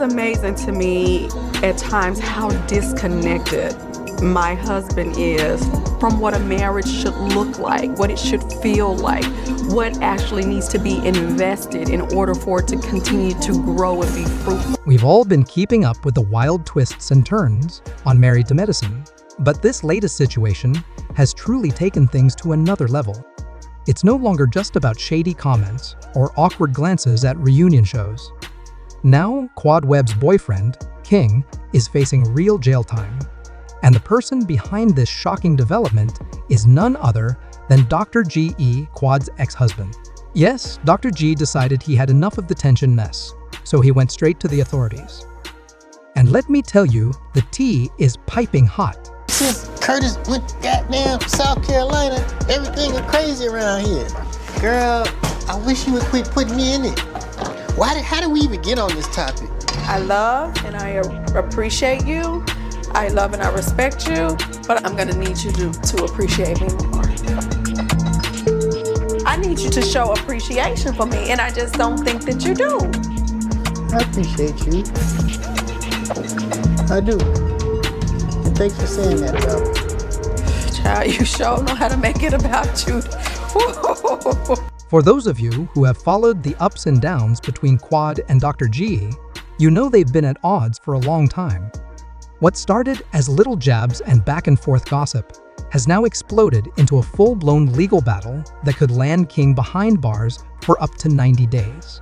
amazing to me at times how disconnected my husband is from what a marriage should look like, what it should feel like, what actually needs to be invested in order for it to continue to grow and be fruitful. We've all been keeping up with the wild twists and turns on Married to Medicine, but this latest situation has truly taken things to another level. It's no longer just about shady comments or awkward glances at reunion shows. Now, Webb's boyfriend, King, is facing real jail time. And the person behind this shocking development is none other than Dr. G.E., Quad's ex-husband. Yes, Dr. G decided he had enough of the tension mess, so he went straight to the authorities. And let me tell you, the tea is piping hot. Since Curtis went to goddamn South Carolina, everything is crazy around here. Girl, I wish you would quit putting me in it. How did we even get on this topic? I love and I appreciate you. I love and I respect you, but I'm gonna need you to appreciate me more. I need you to show appreciation for me, and I just don't think that you do. I appreciate you. I do. And thanks for saying that about me. Child, you sure know how to make it about you. For those of you who have followed the ups and downs between Quad and Dr. G, you know they've been at odds for a long time. What started as little jabs and back-and-forth gossip has now exploded into a full-blown legal battle that could land King behind bars for up to 90 days.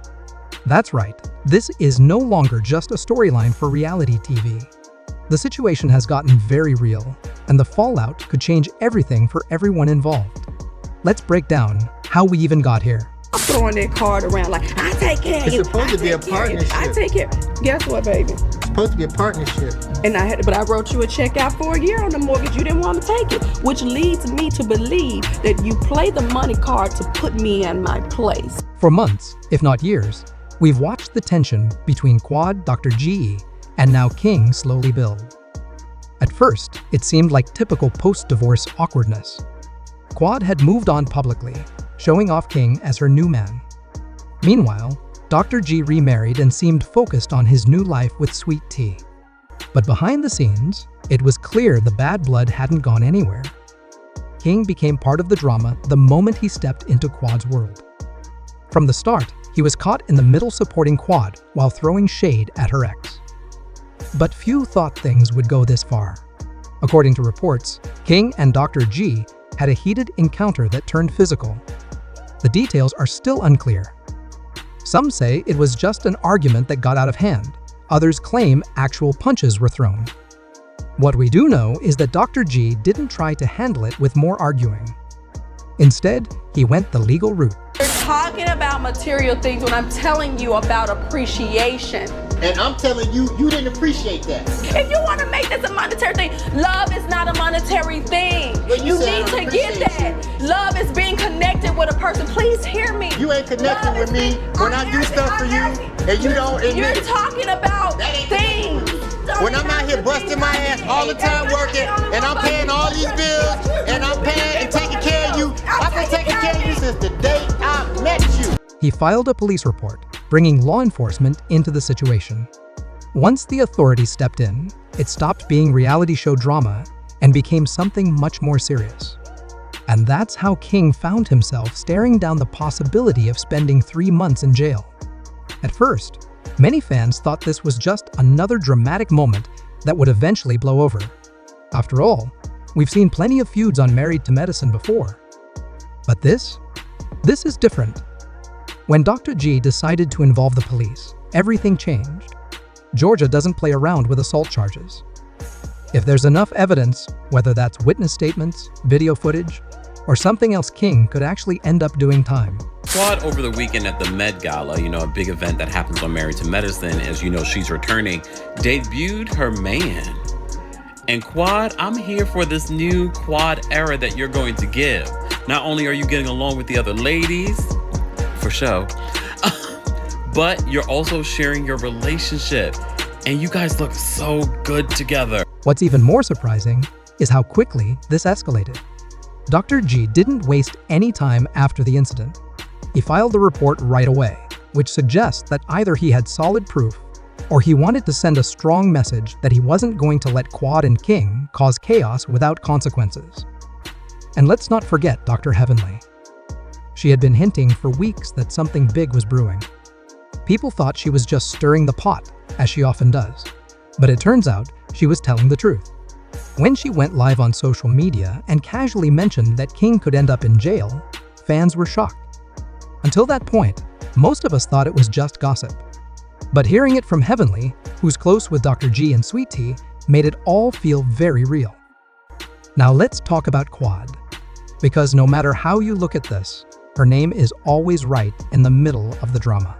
That's right, this is no longer just a storyline for reality TV. The situation has gotten very real, and the fallout could change everything for everyone involved. Let's break down how we even got here. I'm throwing that card around like, I take care of you. It's supposed to be a partnership. I take care. Guess what, baby? It's supposed to be a partnership. And I wrote you a check out for a year on the mortgage. You didn't want to take it, which leads me to believe that you play the money card to put me in my place. For months, if not years, we've watched the tension between Quad, Dr. G, and now King slowly build. At first, it seemed like typical post-divorce awkwardness. Quad had moved on publicly, showing off King as her new man. Meanwhile, Dr. G remarried and seemed focused on his new life with Sweet Tea. But behind the scenes, it was clear the bad blood hadn't gone anywhere. King became part of the drama the moment he stepped into Quad's world. From the start, he was caught in the middle supporting Quad while throwing shade at her ex. But few thought things would go this far. According to reports, King and Dr. G had a heated encounter that turned physical. The details are still unclear. Some say it was just an argument that got out of hand. Others claim actual punches were thrown. What we do know is that Dr. G didn't try to handle it with more arguing. Instead, he went the legal route. You're talking about material things when I'm telling you about appreciation. And I'm telling you, you didn't appreciate that. If you want to make this a monetary thing, love is not a monetary thing. But You said need I to get appreciate that. Love is being connected with a person. Please hear me. You ain't connecting with me when I do stuff for you, and you don't admit You're it. talking about That ain't things. When I'm out here busting my ass all the time working, and I'm paying all these bills, and I'm paying and taking care of you, I've been taking care of you since the day I met you. He filed a police report, bringing law enforcement into the situation. Once the authorities stepped in, it stopped being reality show drama and became something much more serious. And that's how King found himself staring down the possibility of spending 3 months in jail. At first, many fans thought this was just another dramatic moment that would eventually blow over. After all, we've seen plenty of feuds on Married to Medicine before. But this is different. When Dr. G decided to involve the police, everything changed. Georgia doesn't play around with assault charges. If there's enough evidence, whether that's witness statements, video footage, or something else, King could actually end up doing time. Quad over the weekend at the Met Gala, a big event that happens on Married to Medicine, as you know, she's returning, debuted her man. And Quad, I'm here for this new Quad era that you're going to give. Not only are you getting along with the other ladies, for show, but you're also sharing your relationship. And you guys look so good together. What's even more surprising is how quickly this escalated. Dr. G didn't waste any time after the incident. He filed the report right away, which suggests that either he had solid proof or he wanted to send a strong message that he wasn't going to let Quad and King cause chaos without consequences. And let's not forget Dr. Heavenly. She had been hinting for weeks that something big was brewing. People thought she was just stirring the pot, as she often does, but it turns out she was telling the truth. When she went live on social media and casually mentioned that King could end up in jail, fans were shocked. Until that point, most of us thought it was just gossip. But hearing it from Heavenly, who's close with Dr. G and Sweet Tea, made it all feel very real. Now let's talk about Quad. Because no matter how you look at this, her name is always right in the middle of the drama.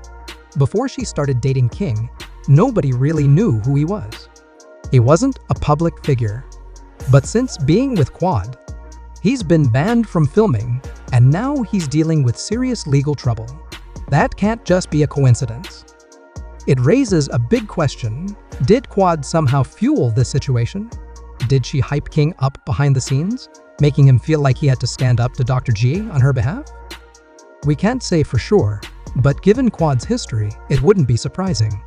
Before she started dating King, nobody really knew who he was. He wasn't a public figure. But since being with Quad, he's been banned from filming, and now he's dealing with serious legal trouble. That can't just be a coincidence. It raises a big question. Did Quad somehow fuel this situation? Did she hype King up behind the scenes, making him feel like he had to stand up to Dr. G on her behalf? We can't say for sure, but given Quad's history, it wouldn't be surprising.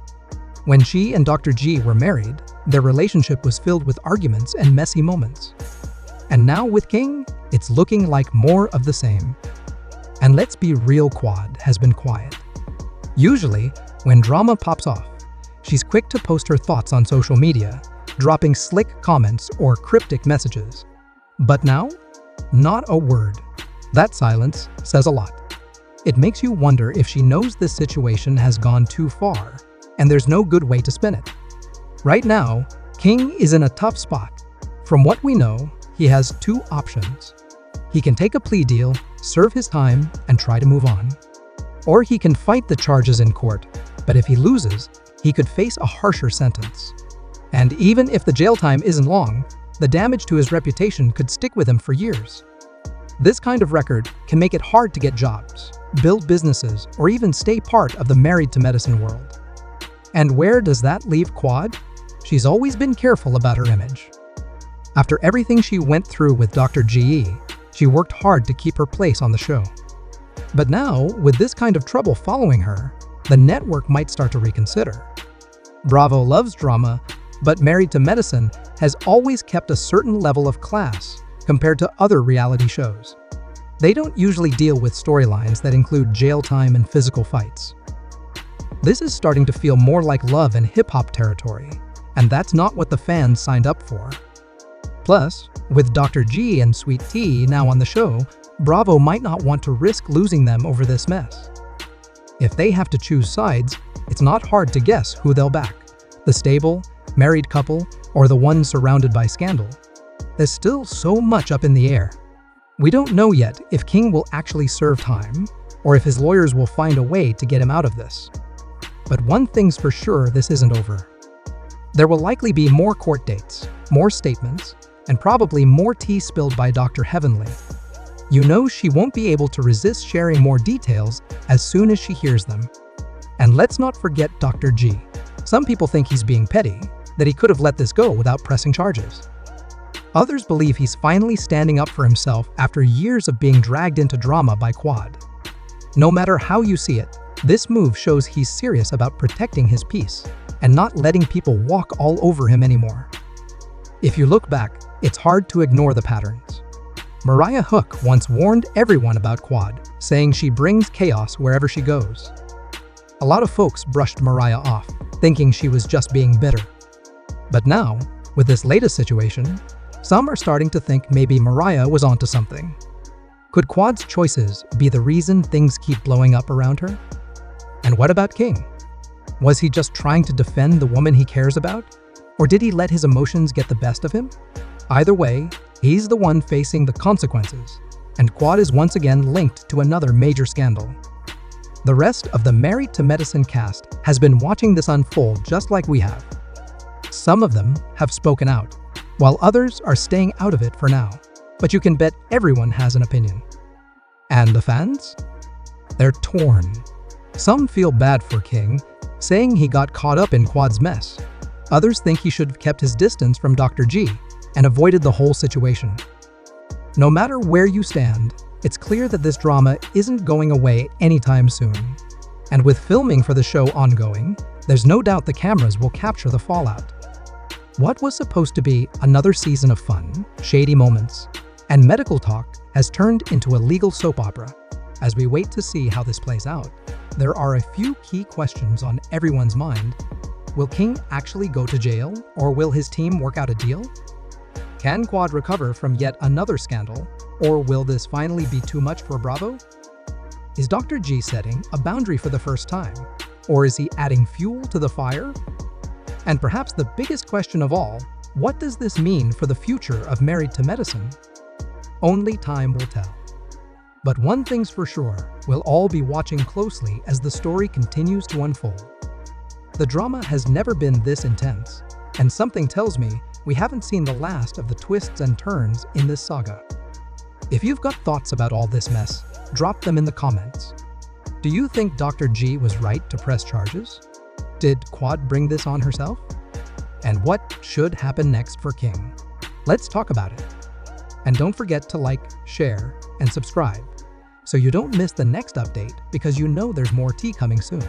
When she and Dr. G were married, their relationship was filled with arguments and messy moments. And now with King, it's looking like more of the same. And let's be real, Quad has been quiet. Usually, when drama pops off, she's quick to post her thoughts on social media, dropping slick comments or cryptic messages. But now, not a word. That silence says a lot. It makes you wonder if she knows this situation has gone too far, and there's no good way to spin it. Right now, King is in a tough spot. From what we know, he has two options. He can take a plea deal, serve his time, and try to move on. Or he can fight the charges in court, but if he loses, he could face a harsher sentence. And even if the jail time isn't long, the damage to his reputation could stick with him for years. This kind of record can make it hard to get jobs, build businesses, or even stay part of the Married to Medicine world. And where does that leave Quad? She's always been careful about her image. After everything she went through with Dr. GE, she worked hard to keep her place on the show. But now, with this kind of trouble following her, the network might start to reconsider. Bravo loves drama, but Married to Medicine has always kept a certain level of class compared to other reality shows. They don't usually deal with storylines that include jail time and physical fights. This is starting to feel more like love and hip-hop territory, and that's not what the fans signed up for. Plus, with Dr. G and Sweet Tea now on the show, Bravo might not want to risk losing them over this mess. If they have to choose sides, it's not hard to guess who they'll back: the stable, married couple, or the one surrounded by scandal. There's still so much up in the air. We don't know yet if King will actually serve time, or if his lawyers will find a way to get him out of this. But one thing's for sure, this isn't over. There will likely be more court dates, more statements, and probably more tea spilled by Dr. Heavenly. You know she won't be able to resist sharing more details as soon as she hears them. And let's not forget Dr. G. Some people think he's being petty, that he could have let this go without pressing charges. Others believe he's finally standing up for himself after years of being dragged into drama by Quad. No matter how you see it, this move shows he's serious about protecting his peace and not letting people walk all over him anymore. If you look back, it's hard to ignore the patterns. Mariah Hook once warned everyone about Quad, saying she brings chaos wherever she goes. A lot of folks brushed Mariah off, thinking she was just being bitter. But now, with this latest situation, some are starting to think maybe Mariah was onto something. Could Quad's choices be the reason things keep blowing up around her? And what about King? Was he just trying to defend the woman he cares about? Or did he let his emotions get the best of him? Either way, he's the one facing the consequences, and Quad is once again linked to another major scandal. The rest of the Married to Medicine cast has been watching this unfold just like we have. Some of them have spoken out, while others are staying out of it for now. But you can bet everyone has an opinion. And the fans? They're torn. Some feel bad for King, saying he got caught up in Quad's mess. Others think he should have kept his distance from Dr. G and avoided the whole situation. No matter where you stand, it's clear that this drama isn't going away anytime soon. And with filming for the show ongoing, There's no doubt the cameras will capture the fallout. What was supposed to be another season of fun, shady moments, and medical talk has turned into a legal soap opera. As we wait to see how this plays out, there are a few key questions on everyone's mind. Will King actually go to jail, or will his team work out a deal? Can Quad recover from yet another scandal, or will this finally be too much for Bravo? Is Dr. G setting a boundary for the first time, or is he adding fuel to the fire? And perhaps the biggest question of all, what does this mean for the future of Married to Medicine? Only time will tell. But one thing's for sure, we'll all be watching closely as the story continues to unfold. The drama has never been this intense, and something tells me we haven't seen the last of the twists and turns in this saga. If you've got thoughts about all this mess, drop them in the comments. Do you think Dr. G was right to press charges? Did Quad bring this on herself? And what should happen next for King? Let's talk about it. And don't forget to like, share, and subscribe so you don't miss the next update, because you know there's more tea coming soon.